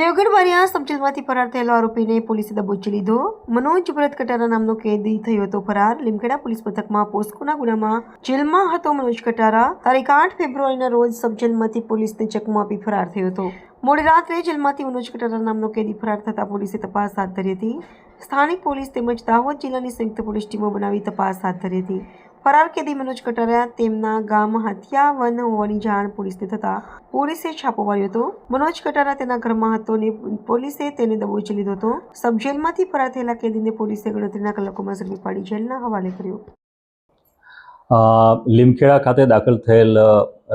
દેવગઢ બારિયા સબજેલમાંથી ફરાર થયેલો આરોપીને પોલીસે દબોચી લીધો। મનોજ ભરત કટારા નામનો કેદી થયો હતો ફરાર। લીમખેડા પોલીસ મથકમાં પોસ્કોના ગુનામાં જેલમાં હતો મનોજ કટારા। તારીખ 8 ફેબ્રુઆરીના રોજ સબજેલમાંથી પોલીસને ચકમો આપી ફરાર થયો હતો। મોડી રાત્રે જેલમાંથી મનોજ કટારા નામનો કેદી ફરાર થતા પોલીસે તપાસ હાથ ધરી હતી। સ્થાનિક પોલીસ તેમજ દાહોદ જિલ્લાની સંયુક્ત પોલીસ ટીમો બનાવી તપાસ હાથ ધરી હતી। ફરાર કેદી મનોજ કટારા તેમના ગામ હાથિયાવન હોવાની જાણ પોલીસને થતા પોલીસે છાપો માર્યો હતો। મનોજ કટારા તેના ઘરમાં હતો ને પોલીસે તેને દબોચી લીધો હતો। સબ જેલમાંથી ફરાર થયેલા કેદીને પોલીસે ગણતરીના કલાકોમાં ઝડપી પાડી જેલના હવાલે કર્યો। લીમખેડા ખાતે દાખલ થયેલ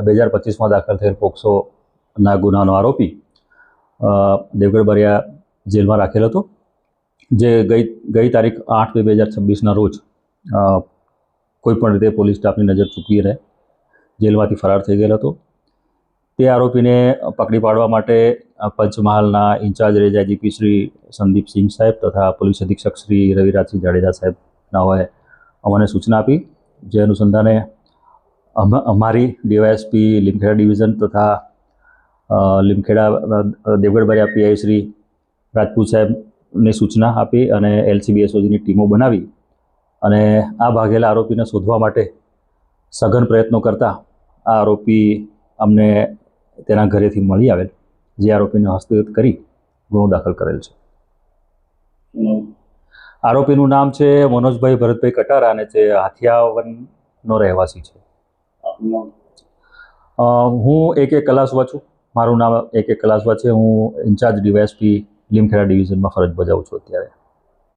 2025માં દાખલ થયેલ પોક્સોના ગુનાનો આરોપી દેવગઢ બારિયા જેલમાં રાખેલ હતો, જે ગઈ તારીખ 8 મે 2026ના રોજ કોઈપણ રીતે પોલીસ સ્ટાફની નજર ચૂકવી રહે જેલમાંથી ફરાર થઈ ગયેલ હતો। તે આરોપીને પકડી પાડવા માટે પંચમહાલના in charge range IGP Shri Sandeepsinh સાહેબ તથા પોલીસ અધિક્ષક શ્રી રવિરાજસિંહ જાડેજા સાહેબનાઓએ અમને સૂચના આપી, જે અનુસંધાને અમારી ડીવાયએસપી લીમખેડા ડિવિઝન તથા લીમખેડા દેવગઢ બારિયા પીઆઈ શ્રી રાજપૂત સાહેબને સૂચના આપી અને એલસીબી એસઓજીની ટીમો બનાવી અને આ ભાગેલા આરોપીને શોધવા માટે સઘન પ્રયત્નો કરતા આ આરોપી અમને તેના ઘરેથી મળી આવેલ, જે આરોપીને હસ્તગત કરી ગુનો દાખલ કરેલ છે। આરોપીનું નામ છે મનોજભાઈ ભરતભાઈ કટારા અને તે હાથિયાવનનો રહેવાસી છે। હું AK કલાસવા છું, મારું નામ AK કલાસવા છે। હું ઇન્ચાર્જ ડીવાયએસપી લીમખેડા ડિવિઝનમાં ફરજ બજાવું છું અત્યારે।